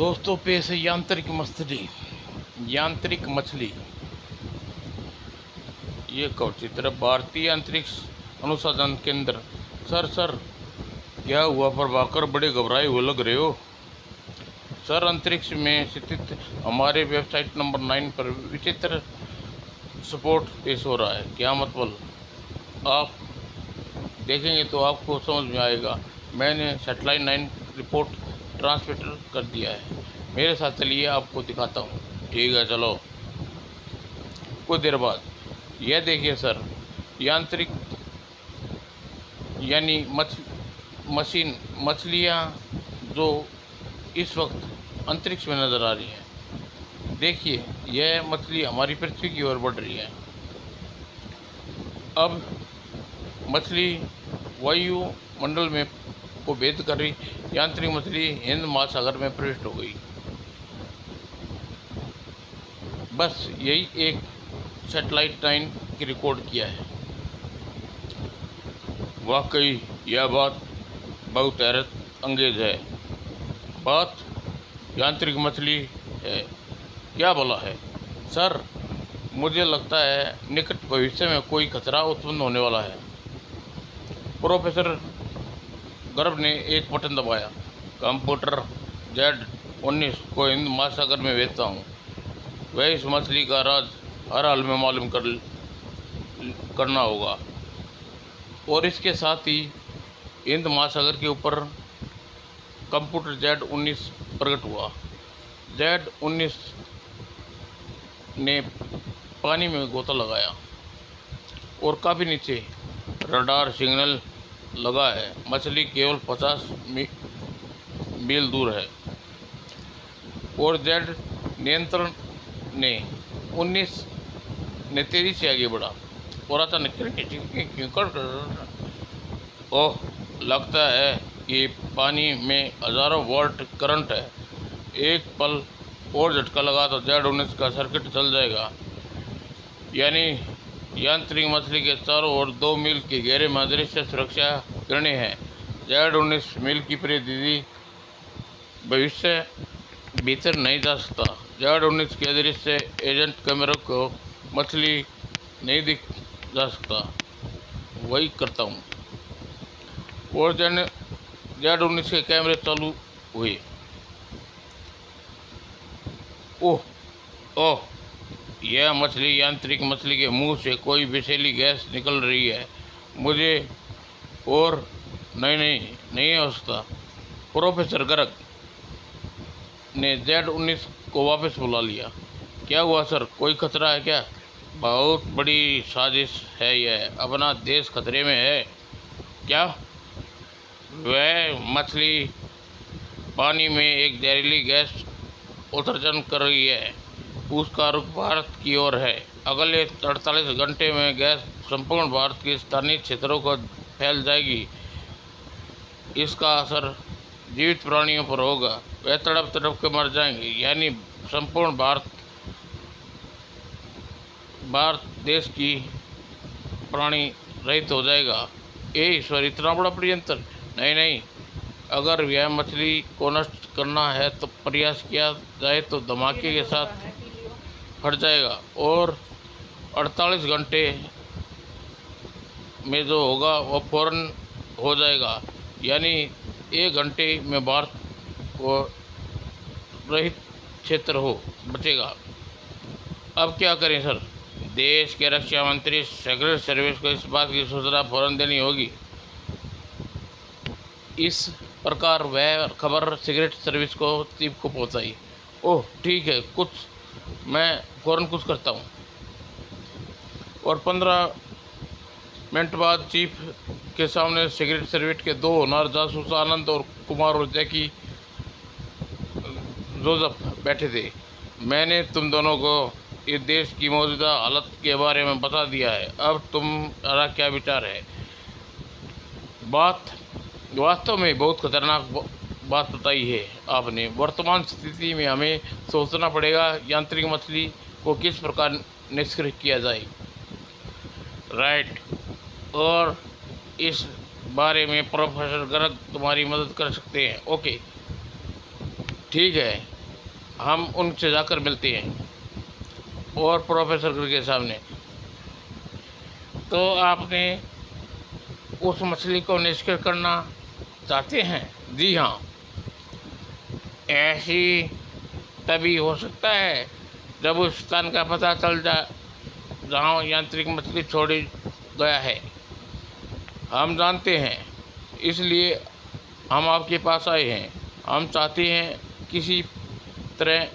दोस्तों पेश है यांत्रिक मछली। ये कौन सी तरफ भारतीय अंतरिक्ष अनुसंधान केंद्र। सर क्या हुआ? प्रभाकर बड़े घबराए हुए लग रहे हो। सर अंतरिक्ष में स्थित हमारे वेबसाइट नंबर 9 पर विचित्र सपोर्ट पेश हो रहा है। क्या मतलब? आप देखेंगे तो आपको समझ में आएगा। मैंने सैटेलाइट 9 रिपोर्ट ट्रांसमिटर कर दिया है। मेरे साथ चलिए, आपको दिखाता हूँ। ठीक है, चलो। कुछ देर बाद यह देखिए सर, यांत्रिक यानी मशीन मछलियाँ जो इस वक्त अंतरिक्ष में नज़र आ रही हैं। देखिए, यह मछली हमारी पृथ्वी की ओर बढ़ रही है। अब मछली वायुमंडल में को भेद कर रही यांत्रिक मछली हिंद महासागर में प्रविष्ट हो गई। बस यही एक सैटेलाइट 9 की रिकॉर्ड किया है। वाकई यह बात बहुत हैरत अंगेज है। बात यांत्रिक मछली है। क्या बोला है? सर मुझे लगता है निकट भविष्य में कोई खतरा उत्पन्न होने वाला है। प्रोफेसर गर्भ ने एक बटन दबाया। कंप्यूटर Z19 को हिंद महासागर में भेजता हूँ। वह इस मछली का राज हर हाल में मालूम करना होगा। और इसके साथ ही हिंद महासागर के ऊपर कंप्यूटर Z19 प्रकट हुआ। Z19 ने पानी में गोता लगाया और काफ़ी नीचे रडार सिग्नल लगा है। मछली केवल 50 मील दूर है। और जेड नियंत्रण ने 19 ने तेजी से आगे बढ़ा और अचानक ओह, लगता है कि पानी में हजारों वोल्ट करंट है। एक पल और झटका लगा तो Z19 का सर्किट चल जाएगा। यानी यांत्रिक मछली के चारों ओर 2 मील के घेरे में अदृश्य सुरक्षा किरणें हैं। Z19 मील की परिधि भविष्य भीतर नहीं जा सकता। Z19 के अदृश्य एजेंट कैमरे को मछली नहीं दिख जा सकता। वही करता हूँ। और Z19 के कैमरे चालू हुए। ओह, यह मछली यांत्रिक मछली के मुंह से कोई विषैली गैस निकल रही है। मुझे और नहीं हो सकता। प्रोफेसर गर्ग ने Z19 को वापस बुला लिया। क्या हुआ सर, कोई खतरा है क्या? बहुत बड़ी साजिश है यह। अपना देश खतरे में है। क्या? वह मछली पानी में एक जहरीली गैस उत्सर्जन कर रही है। उसका रुख भारत की ओर है। अगले 48 घंटे में गैस संपूर्ण भारत के स्थानीय क्षेत्रों को फैल जाएगी। इसका असर जीवित प्राणियों पर होगा। वह तड़प के मर जाएंगे। यानी संपूर्ण भारत देश की प्राणी रहित हो जाएगा। ईश्वर, इतना बड़ा षड्यंत्र! नहीं, अगर यह मछली को नष्ट करना है तो प्रयास किया जाए तो धमाके के साथ फट जाएगा। और 48 घंटे में जो होगा वह फौरन हो जाएगा। यानी 1 घंटे में भारत को रहित क्षेत्र बचेगा। अब क्या करें सर? देश के रक्षा मंत्री सीक्रेट सर्विस को इस बात की सूचना फौरन देनी होगी। इस प्रकार वह खबर सीक्रेट सर्विस को चीफ को पहुंचाई। ओह ठीक है, मैं फौरन कुछ करता हूँ। और 15 मिनट बाद चीफ के सामने सीक्रेट सर्विस के 2 होनहार जासूस आनंद और कुमार और जैकी जोसेफ बैठे थे। मैंने तुम दोनों को इस देश की मौजूदा हालत के बारे में बता दिया है। अब तुम्हारा क्या विचार है? बात वास्तव में बहुत खतरनाक बात बताई है आपने। वर्तमान स्थिति में हमें सोचना पड़ेगा यांत्रिक मछली को किस प्रकार निष्क्रिय किया जाए। राइट। और इस बारे में प्रोफेसर गर्ग तुम्हारी मदद कर सकते हैं। ओके, ठीक है। हम उनसे जाकर मिलते हैं और प्रोफेसर के सामने। तो आपने उस मछली को निष्क्रिय करना चाहते हैं? जी हाँ। ऐसी तभी हो सकता है जब उस स्थान का पता चल जाए जहाँ यांत्रिक मछली छोड़ी गया है। हम जानते हैं, इसलिए हम आपके पास आए हैं। हम चाहते हैं किसी तरह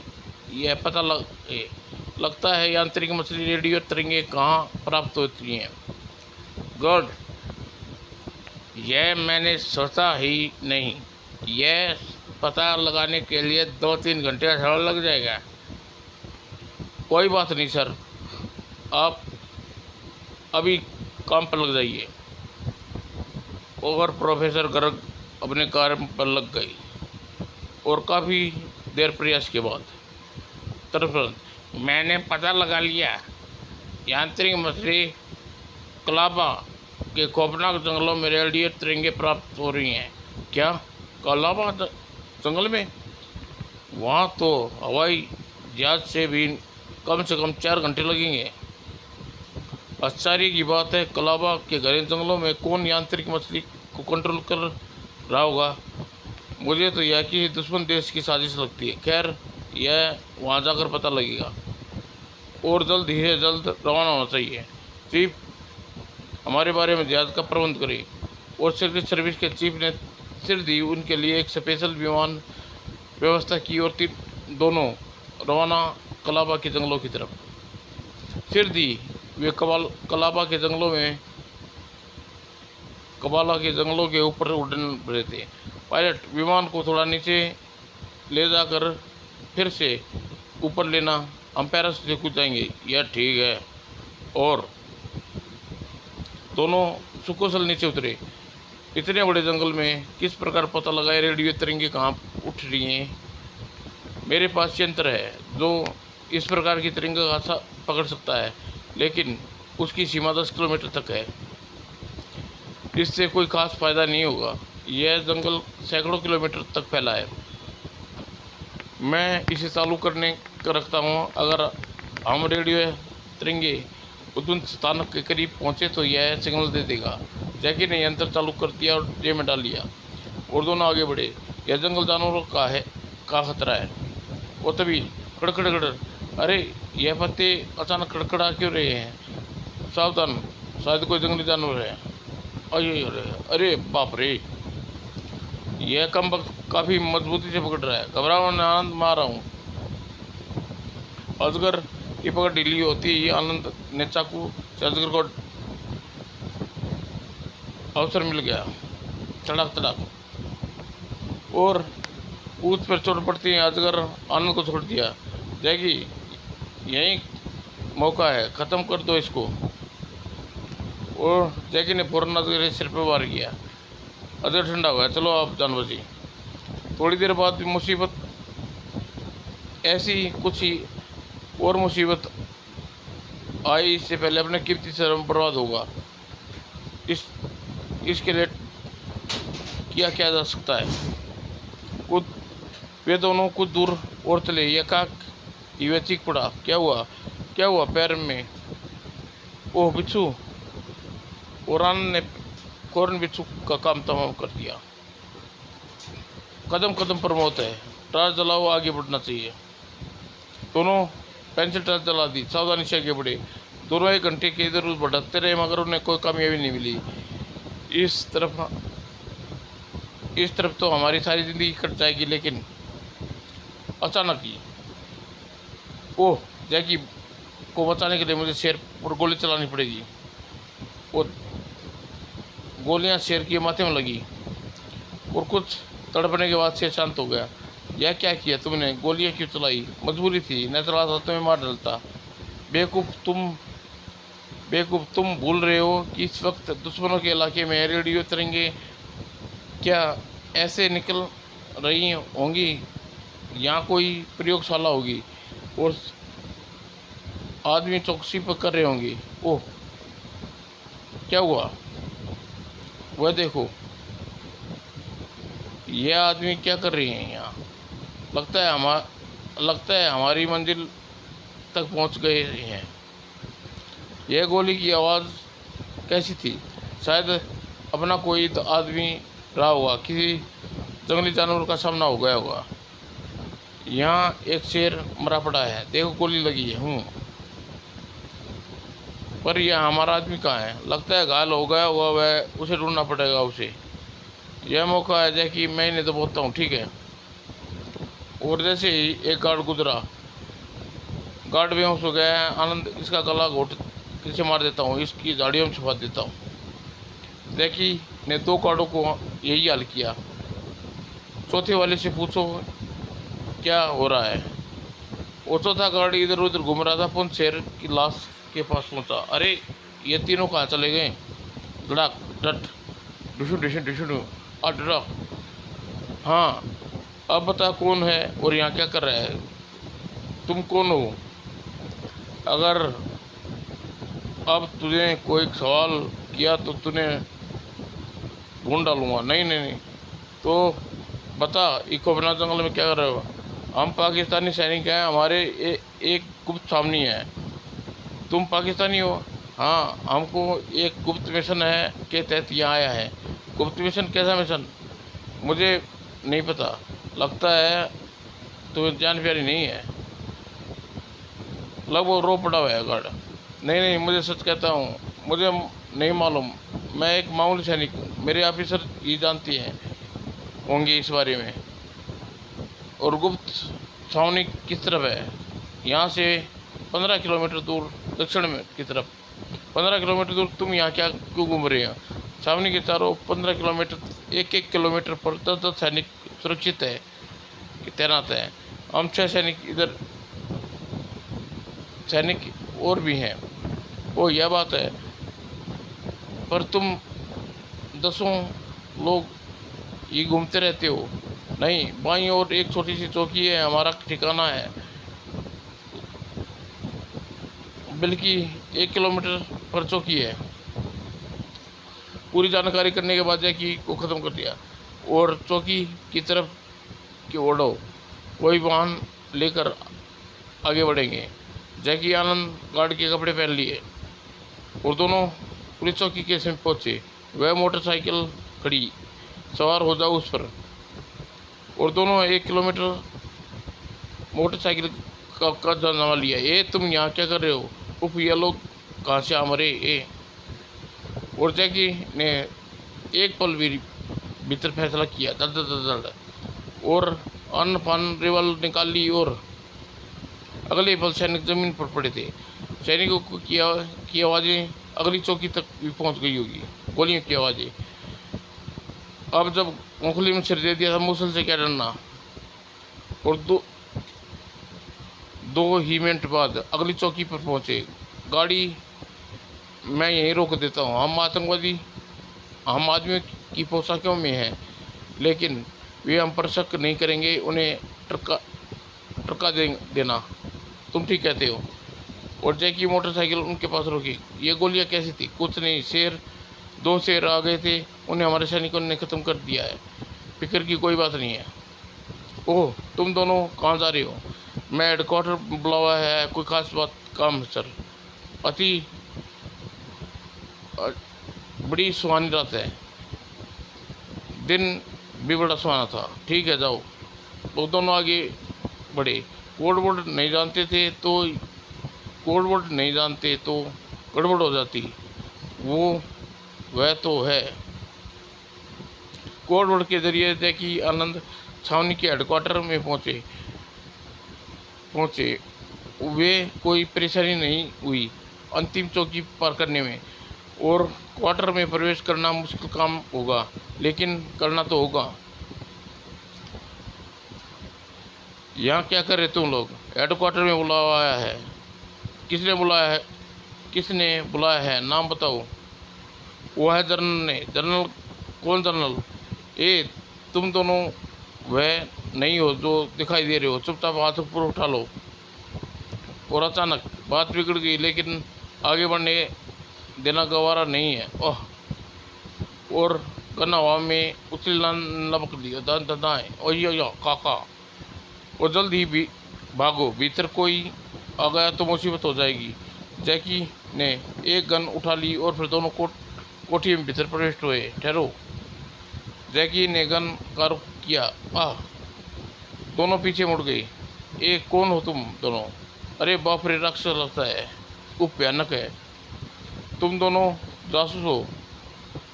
यह पता लगता है यांत्रिक मछली रेडियो तरंगे कहाँ प्राप्त होती हैं। गुड। यह मैंने सोचा ही नहीं। यह पता लगाने के लिए 2-3 घंटे का समय लग जाएगा। कोई बात नहीं सर, आप अभी काम पर लग जाइए। और प्रोफेसर गर्ग अपने कार्य पर लग गई और काफ़ी देर प्रयास के बाद तुरंत मैंने पता लगा लिया, यांत्रिक मछली कलाबा के खौफनाक जंगलों में रेडियो तरंगे प्राप्त हो रही हैं। क्या कलाबा जंगल में? वहाँ तो हवाई जहाज से भी कम से कम 4 घंटे लगेंगे। आश्चर्य की बात है, कलाबा के घने जंगलों में कौन यांत्रिक मछली को कंट्रोल कर रहा होगा? मुझे तो यह कि दुश्मन देश की साजिश लगती है। खैर, यह वहाँ जाकर पता लगेगा और जल्द ही से जल्द रवाना होना चाहिए। चीफ हमारे बारे में जहाज़ का प्रबंध करे। और सिक्योरिटी सर्विस के चीफ ने सिर दी। उनके लिए एक स्पेशल विमान व्यवस्था की और दोनों रवाना कलाबा के जंगलों की तरफ। सिर दी। वे कलाबा के जंगलों के ऊपर उड़ने रहे थे। पायलट, विमान को थोड़ा नीचे ले जाकर फिर से ऊपर लेना। हम पैराशूट से कूद जाएंगे। यह ठीक है। और दोनों सुकुशल नीचे उतरे। इतने बड़े जंगल में किस प्रकार पता लगाए रेडियो तरंगे कहाँ उठ रही हैं? मेरे पास यंत्र है जो इस प्रकार की तरंगे का पकड़ सकता है, लेकिन उसकी सीमा 10 किलोमीटर तक है। इससे कोई खास फायदा नहीं होगा। यह जंगल सैकड़ों किलोमीटर तक फैला है। मैं इसे चालू करने का रखता हूँ। अगर हम रेडियो तरंगे उद्गम स्थान के करीब पहुँचे तो यह सिग्नल दे देगा। जैकी ने यंत्र चालू कर दिया और जेब में डाल लिया और दोनों आगे बढ़े। यह जंगल जानवरों का खतरा है। और तभी कड़कड़। अरे, यह पत्ते अचानक कड़कड़ा क्यों रहे हैं? सावधान, शायद कोई जंगली जानवर है। अरे बाप रे, यह कम वक्त काफ़ी मजबूती से पकड़ रहा है। घबराओ मैं आनंद में आ रहा हूँ। अजगर की पकड़ ढीली होती है। आनंद ने चाकू से अजगर को अवसर मिल गया। तड़ाक और पूछ पर चोट पड़ती है। अजगर आनंद को छोड़ दिया। जैकी, यही मौका है, ख़त्म कर दो इसको। और जैकी ने फौरन अजगर के सिर पर वार किया। अजगर ठंडा हुआ। चलो आप जान बची। थोड़ी देर बाद मुसीबत ऐसी कुछ ही और मुसीबत आई। इससे पहले अपने कीमती श्रम बर्बाद होगा। इसके लिए किया जा सकता है। वे दोनों कुछ दूर और चले। एकाक वह चीख पड़ा। क्या हुआ पैर में? ओह, बिच्छू। और आनंद ने फौरन बिच्छू का काम तमाम कर दिया। कदम कदम पर मौत है। टार्च जलाओ, आगे बढ़ना चाहिए। दोनों पेंसिल टार्च जला दी। सावधानी से आगे बढ़े। दोनों 1 घंटे के इधर उधर भटकते रहे, मगर उन्हें कोई कामयाबी नहीं मिली। इस तरफ तो हमारी सारी ज़िंदगी कट जाएगी। लेकिन अचानक ही, ओह, जैकी को बचाने के लिए मुझे शेर पर गोली चलानी पड़ेगी। और गोलियां शेर के माथे में लगी और कुछ तड़पने के बाद शेर शांत हो गया। यह क्या किया तुमने? गोलियां क्यों चलाई? मजबूरी थी, न चलाता तुम्हें मार डालता। बेवकूफ़, तुम भूल रहे हो कि इस वक्त दुश्मनों के इलाके में रेडियो तरंगे क्या ऐसे निकल रही होंगी? यहाँ कोई प्रयोगशाला होगी और आदमी चौकसी पर कर रहे होंगे। ओह, क्या हुआ? वह देखो, यह आदमी क्या कर रहे हैं यहाँ? लगता है लगता है हमारी मंजिल तक पहुंच गए हैं। यह गोली की आवाज़ कैसी थी? शायद अपना कोई आदमी रहा होगा, किसी जंगली जानवर का सामना हो गया होगा। यहाँ एक शेर मरा पड़ा है, देखो गोली लगी है। पर यह हमारा आदमी कहाँ है? लगता है घायल हो गया होगा वह, उसे ढूंढना पड़ेगा उसे। यह मौका है जैकि मैं इन्हें दबोचता हूँ, ठीक है? और जैसे ही एक गार्ड गुजरा, गार्ड बेहोश हो गया है। आनंद, इसका गला घोट किसे मार देता हूँ, इसकी झाड़ियों में छुपा देता हूँ। जैकी ने 2 गार्डों को यही हाल किया। चौथे वाले से पूछो क्या हो रहा है। वो चौथा गार्ड इधर उधर घूम रहा था। पुन शेर की लाश के पास पहुंचा। अरे ये तीनों कहाँ चले गए? धड़ाक डट डिशु डिशु डिशु अडरा। हाँ, अब बता कौन है और यहाँ क्या कर रहा है? तुम कौन हो? अगर अब तुझे कोई सवाल किया तो तूने ढूंढ डालूंगा। नहीं नहीं नहीं, तो बता इको बना जंगल में क्या कर रहे हो? हम पाकिस्तानी सैनिक हैं, हमारे एक गुप्त सामनी है। तुम पाकिस्तानी हो? हाँ, हमको एक गुप्त मिशन है के तहत यहाँ आया है। गुप्त मिशन? कैसा मिशन? मुझे नहीं पता। लगता है तुम्हें जान प्यारी नहीं है। लगभग रो पड़ा हुआ है गार्ड। नहीं नहीं, मुझे सच कहता हूँ, मुझे नहीं मालूम। मैं एक मामूली सैनिक हूँ, मेरे ऑफिसर ये जानती हैं होंगे इस बारे में। और गुप्त छावनी किस तरफ है? यहाँ से 15 किलोमीटर दूर दक्षिण में की तरफ। 15 किलोमीटर दूर? तुम यहाँ क्या क्यों घूम रहे हो? छावनी के चारों 15 किलोमीटर, 1-1 किलोमीटर पर 10-10 सैनिक सुरक्षित है कि तैनात हैं। हम 6 सैनिक इधर, सैनिक और भी हैं। ओ यह बात है। पर तुम 10 लोग ये घूमते रहते हो? नहीं, बाईं ओर एक छोटी सी चौकी है, हमारा ठिकाना है। बल्कि 1 किलोमीटर पर चौकी है। पूरी जानकारी करने के बाद जैकी को ख़त्म कर दिया और चौकी की तरफ की ओढ़ो। कोई वाहन लेकर आगे बढ़ेंगे। जैकी आनंद गार्ड के कपड़े पहन लिए और दोनों पुलिस चौकी के समीप पहुंचे। वह मोटरसाइकिल खड़ी, सवार हो जाओ उस पर। और दोनों 1 किलोमीटर मोटरसाइकिल का जानवा लिया। ए तुम यहाँ क्या कर रहे हो? उफ, ये लोग कहाँ से आ मरे ए? और जैकी ने एक पल भी भीतर फैसला किया। दल दल दल दल और अन्न पान रिवॉल्वर निकाल ली और अगले पल सैनिक जमीन पर पड़े थे। सैनिकों की आवाज़ें अगली चौकी तक भी पहुंच गई होगी। गोलियों की आवाज़ें। अब जब मुखली में सिर दे दिया था, मुसल से क्या डरना। और दो ही मिनट बाद अगली चौकी पर पहुंचे। गाड़ी मैं यहीं रोक देता हूँ। हम आतंकवादी, हम आदमियों की पोशाकों में हैं, लेकिन वे हम पर शक नहीं करेंगे। उन्हें टरका देना। तुम ठीक कहते हो। और जैकी मोटरसाइकिल उनके पास रोकी। ये गोलियां कैसी थी? कुछ नहीं, शेर 2 शेर आ गए थे, उन्हें हमारे सैनिकों ने ख़त्म कर दिया है। फिक्र की कोई बात नहीं है। ओह, तुम दोनों कहाँ जा रहे हो? मैं हेडक्वार्टर बुलावा है, कोई खास बात काम है सर? अति बड़ी सुहानी रात है, दिन भी बड़ा सुहाना था। ठीक है, जाओ। वो दोनों आगे बढ़े। कोड वर्ड नहीं जानते थे तो गड़बड़ हो जाती। वह तो है। कोड वर्ड के जरिए जैकी आनंद छावनी के हेडक्वार्टर में पहुँचे। वे कोई परेशानी नहीं हुई अंतिम चौकी पार करने में। और क्वार्टर में प्रवेश करना मुश्किल काम होगा, लेकिन करना तो होगा। यहाँ क्या कर रहे तुम लोग? हेडक्वार्टर में बुलावा आया है। किसने बुलाया है? नाम बताओ। वो है जनरल ने। जनरल? कौन जनरल? ए तुम दोनों वह नहीं हो जो दिखाई दे रहे हो। चुपचाप हाथ ऊपर उठा लो। और अचानक बात बिगड़ गई, लेकिन आगे बढ़ने देना गवारा नहीं है। ओह! और गन हवा में उछलना लपक दिया। दाएं। ओ काका! वो जल्द ही भी भागो, भीतर कोई आ गया तो मुसीबत हो जाएगी। जैकी ने एक गन उठा ली और फिर दोनों कोठी में भीतर प्रविष्ट हुए। ठहरो। जैकी ने गन का रुख किया। आह! दोनों पीछे मुड़ गए। कौन हो तुम दोनों? अरे बाप रे, राक्षस लगता है। उफ, भयानक है। तुम दोनों जासूस हो,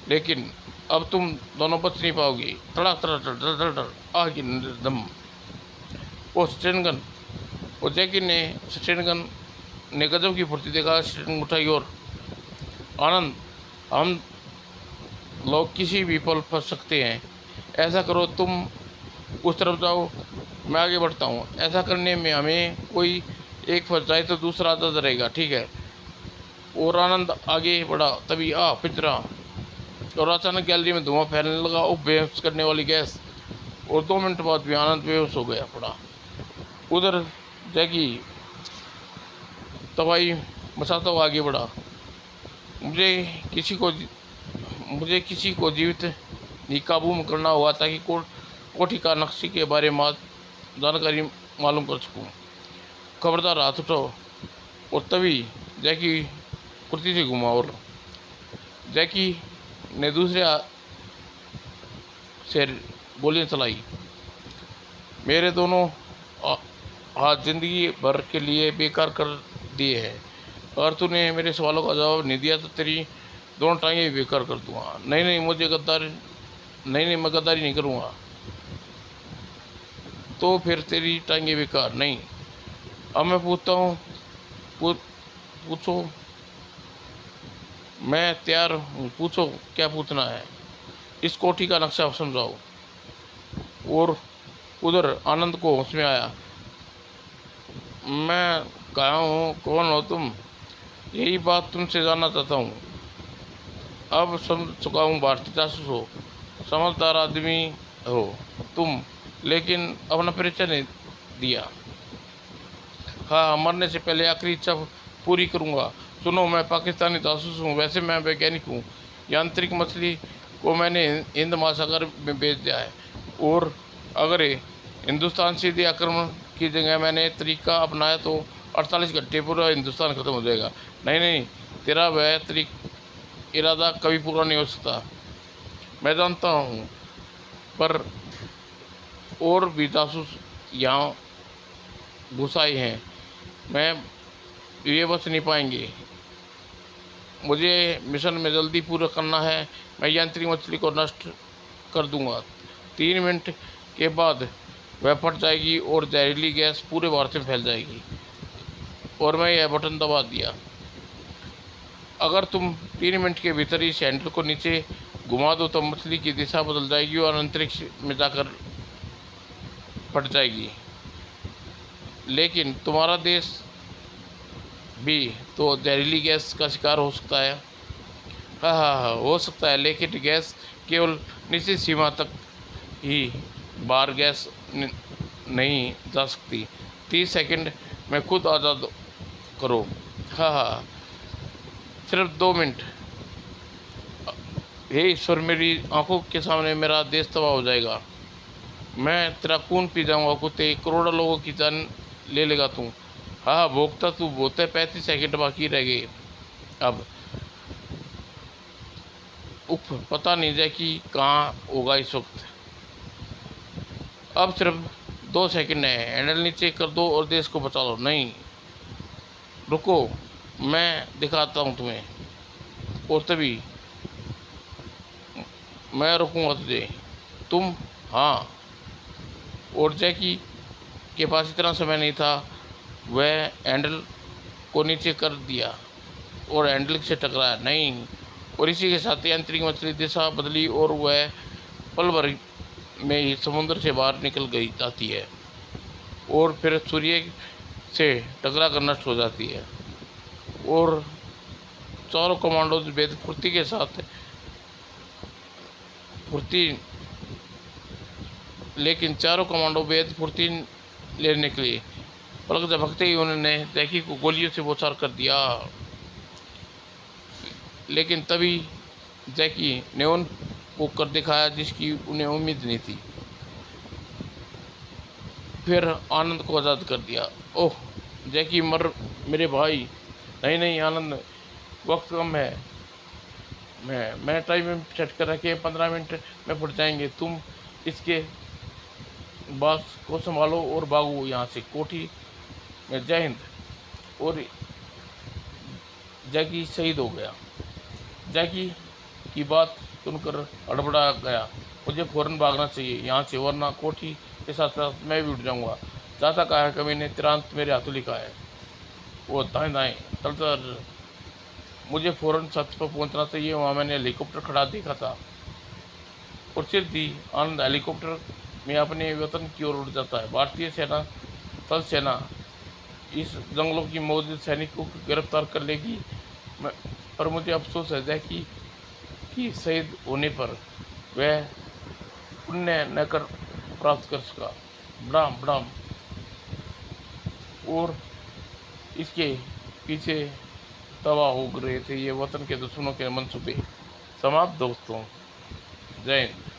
लेकिन अब तुम दोनों बच नहीं पाओगे। तड़ाक तड़ाक तड़ तड़ तड़ तड़। आह की दम। वो स्टेन गन। वो जैकी ने स्टेन गन ने गजब की फुर्ती देखा। स्टेन उठाई और आनंद, हम लोग किसी भी पल फंस सकते हैं। ऐसा करो, तुम उस तरफ जाओ, मैं आगे बढ़ता हूँ। ऐसा करने में हमें कोई एक फंस जाए तो दूसरा आज़ाद रहेगा, ठीक है? और आनंद आगे बढ़ा। तभी पिंजरा, और अचानक गैलरी में धुआं फैलने लगा। बेहोश करने वाली गैस। और 2 मिनट बाद भी आनंद बेहोश हो गया पड़ा। उधर जैकी तबाही मचाता हुआ आगे बढ़ा। मुझे किसी को जीवित ही काबू में करना होगा ताकि कोठी का नक्शे के बारे में जानकारी मालूम कर सकूं। खबरदार, हाथ उठाओ। और तभी जैकी कुर्सी से घुमा और जैकी ने दूसरे से गोलियां चलाई। मेरे दोनों हाथ जिंदगी भर के लिए बेकार कर दिए हैं। अगर तूने मेरे सवालों का जवाब नहीं दिया तो तेरी दोनों टांगें भी बेकार कर दूंगा। नहीं नहीं, मैं गद्दारी नहीं करूँगा। तो फिर तेरी टांगें बेकार नहीं। अब मैं पूछता हूँ, पूछो। मैं तैयार हूँ, पूछो क्या पूछना है। इस कोठी का नक्शा समझाओ। और उधर आनंद को होश में आया। मैं कहाँ हूँ, कौन हो तुम? यही बात तुमसे जानना चाहता हूँ। अब समझ चुका हूँ, भारतीय जासूस हो, समझदार आदमी हो तुम, लेकिन अपना परिचय नहीं दिया। हाँ, मरने से पहले आखिरी इच्छा पूरी करूँगा। सुनो, मैं पाकिस्तानी जासूस हूँ। वैसे मैं वैज्ञानिक हूँ। यांत्रिक मछली को मैंने हिंद महासागर में भेज दिया है, और अगर हिंदुस्तान सीधे आक्रमण की जगह मैंने तरीका अपनाया तो 48 घंटे पूरा हिंदुस्तान ख़त्म हो जाएगा। नहीं नहीं, तेरा वह इरादा कभी पूरा नहीं हो सकता, मैं जानता हूँ। पर और भी जासूस यहाँ घुस आए हैं, ये बच नहीं पाएंगे। मुझे मिशन में जल्दी पूरा करना है। मैं यांत्रिक मछली को नष्ट कर दूंगा। 3 मिनट के बाद वह फट जाएगी और जहरीली गैस पूरे भारत में फैल जाएगी। और मैं यह बटन दबा दिया। अगर तुम 3 मिनट के भीतर इस हैंडल को नीचे घुमा दो तो मछली की दिशा बदल जाएगी और अंतरिक्ष में जाकर फट जाएगी। लेकिन तुम्हारा देश भी तो जहरीली गैस का शिकार हो सकता है। हाँ, हो सकता है, लेकिन गैस केवल निश्चित सीमा तक ही बाहर गैस नहीं जा सकती। 30 सेकंड में खुद आज़ाद करो। हाँ, सिर्फ 2 मिनट। हे ईश्वर, मेरी आंखों के सामने मेरा देश तबाह हो जाएगा। मैं तेरा खून पी जाऊंगा कुत्ते, करोड़ों लोगों की जान ले लेगा तू। हाँ, भोगता तू बोलते। 35 सेकंड बाकी रह गए अब। उफ, पता नहीं जाए कि कहाँ होगा इस वक्त। अब सिर्फ 2 सेकंड है। हैंडल नीचे कर दो और देश को बचा लो। नहीं, रुको, मैं दिखाता हूँ तुम्हें। और तभी मैं रुकूंगा तुझे। तुम? हाँ। और जैकी के पास इतना समय नहीं था। वह हैंडल को नीचे कर दिया और हैंडल से टकराया नहीं, और इसी के साथ यांत्रिक मछली दिशा बदली और वह पल भर में ही समुद्र से बाहर निकल गई जाती है और फिर सूर्य से टकरा कर नष्ट हो जाती है। और चारों कमांडो बेहद फुर्ती के साथ चारों कमांडो बेहद फुर्ती लेने निकले। पलक झपकते ही उन्होंने जैकी को गोलियों से बौछार कर दिया। लेकिन तभी जैकी ने उनको कर दिखाया जिसकी उन्हें उम्मीद नहीं थी। फिर आनंद को आज़ाद कर दिया। ओह जैकी मर मेरे भाई, नहीं नहीं आनंद, वक्त कम है, मैंने टाइम सेट कर रखे 15 मिनट में पहुँच जाएंगे, तुम इसके बॉस को संभालो और भागो यहाँ से कोठी में। जय हिंद। और जैकी शहीद हो गया। जैकी की बात सुनकर हड़बड़ा गया, मुझे फौरन भागना चाहिए यहाँ से, वरना कोठी के साथ साथ मैं भी उठ जाऊंगा। चाचा का है कभी ने तुरंत मेरे हाथों लिखा है। वो दाएं दाएं चलता, मुझे फौरन छत पर पहुंचना चाहिए, वहाँ मैंने हेलीकॉप्टर खड़ा देखा था। और सिर दी आनंद हेलीकॉप्टर में अपने वतन की ओर उड़ जाता है। भारतीय सेना, थल सेना इस जंगलों की मौजूद सैनिकों को गिरफ्तार कर लेगी, पर मुझे अफसोस है जैकी कि शहीद होने पर वह पुण्य न कर प्राप्त कर सका। Bram Bram. और इसके पीछे तबाह हो रहे थे ये वतन के दुश्मनों के मंसूबे। समाप्त दोस्तों। जय हिंद।